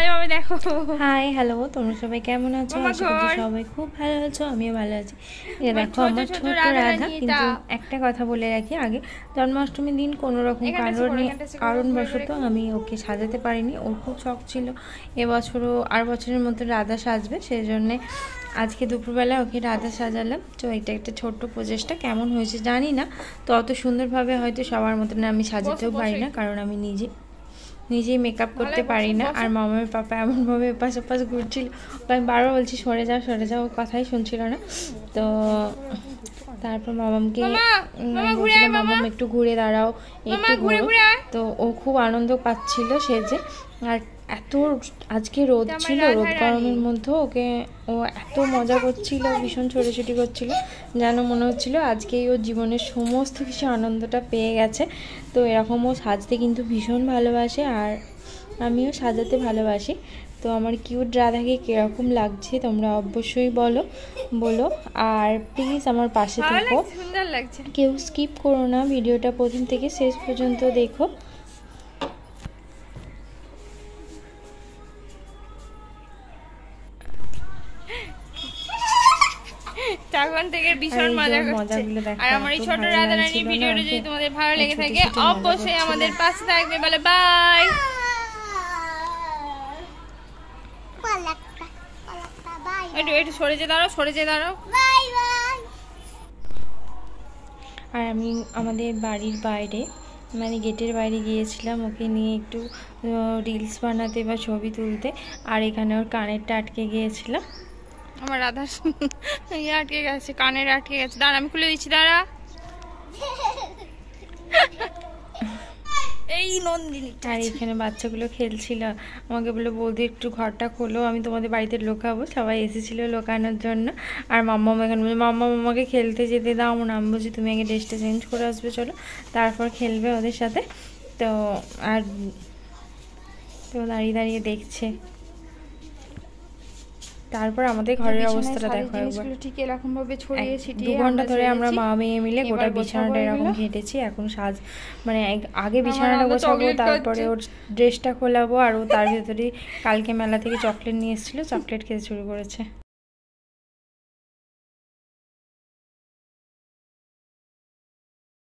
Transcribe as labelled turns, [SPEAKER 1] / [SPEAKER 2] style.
[SPEAKER 1] ভালোভাবে দেখো।
[SPEAKER 2] Hi hello, তোমরা সবাই কেমন আছো? আশা করি সবাই খুব ভালো আছো, আমিও ভালো আছি। দেখো আমার ছোট রাধা। কিন্তু একটা কথা বলে রাখি আগে, জন্মাষ্টমীর দিন কোনো রকম কারণবশত আমি ওকে সাজাতে পারিনি। ওর খুব শখ ছিল এবছরও আর বছরের মতো রাধা সাজবে, সেই জন্যে আজকে দুপুরবেলা ওকে রাধা সাজালাম। তো এটা একটা ছোট্ট প্রচেষ্টা, কেমন হয়েছে জানি না। তো অত সুন্দরভাবে হয়তো সবার মতন আমি সাজাতেও পারি না, কারণ আমি নিজেই মেকআপ করতে পারি না। আর মামার পাপা এমনভাবে এপাশ ওপাশ ঘুরছিল, আমি বারবার বলছি সরে যাও, কথাই শুনছিল না। তো তারপর মামামকে বলছিলাম মামাম একটু ঘুরে দাঁড়াও, একটু ঘুরো। তো ও খুব আনন্দ পাচ্ছিল সেজে। আর এত আজকে রোদ ছিল, রোদ গরমের মধ্যে ও এত মজা করছিল, ভীষণ ছোটাছুটি করছিল, যেন মনে হচ্ছিল আজকেই ওর জীবনের সমস্ত কিছু আনন্দটা পেয়ে গেছে। তো এরকম ও সাজতে কিন্তু ভীষণ ভালোবাসে, আর আমিও সাজাতে ভালোবাসি। তো আমার কিউট রাধাকে কীরকম লাগছে তোমরা অবশ্যই বলো। আর প্লিজ আমার পাশে থেকো,
[SPEAKER 1] সুন্দর লাগছে,
[SPEAKER 2] কেউ স্কিপ করো না, ভিডিওটা প্রথম থেকে শেষ পর্যন্ত দেখো।
[SPEAKER 1] তখন থেকে ভীষণ মজা করছে। আর আমার এই ছোট রাধা রানী ভিডিওটা যদি তোমাদের ভালো লেগে থাকে অবশ্যই আমাদের পাশে থাকবে। বলে বাই। একটু সরে যেয়ে দাঁড়াও।
[SPEAKER 2] আর আমি আমাদের বাড়ির বাইরে, মানে গেটের বাইরে গিয়েছিলাম ওকে নিয়ে একটু রিলস বানাতে বা ছবি তুলতে। আর এখানে ওর কানেরটা আটকে গিয়েছিল,
[SPEAKER 1] আমার রাধার আটকে গেছে, কানের আটকে গেছে। দাঁড়া, আমি খুলে দিচ্ছি, দাঁড়া। এই নন্দিনী।
[SPEAKER 2] আর এখানে বাচ্চাগুলো খেলছিল, আমাকে বললো বৌদি একটু ঘরটা খোলো, আমি তোমাদের বাড়িতে লোকাবো। সবাই এসেছিল লোকানোর জন্য। আর মাম্মা এখানে বলছে মাম্মাকে খেলতে যেতে দাও না। আমি বলছি তুমি আগে ড্রেসটা চেঞ্জ করে আসবে, চলো, তারপর খেলবে ওদের সাথে। তো আর দাঁড়িয়ে দেখছে। তারপর আমাদের ঘরের অবস্থাটা দেখো একবার।
[SPEAKER 1] ঠিক এরকম ভাবে ছড়িয়ে ছিটিয়ে
[SPEAKER 2] 2 ঘন্টা ধরে আমরা মা মেয়ে মিলে গোটা বিছানাটা এরকম ঘেটেছি। এখন মানে আগে বিছানাটা গোছাবো, তারপরে ওর ড্রেসটা খোলাবো। আর ও তার ভেতরে কালকে মেলা থেকে চকলেট নিয়ে এসেছিলো, চকলেট খেতে শুরু করেছে।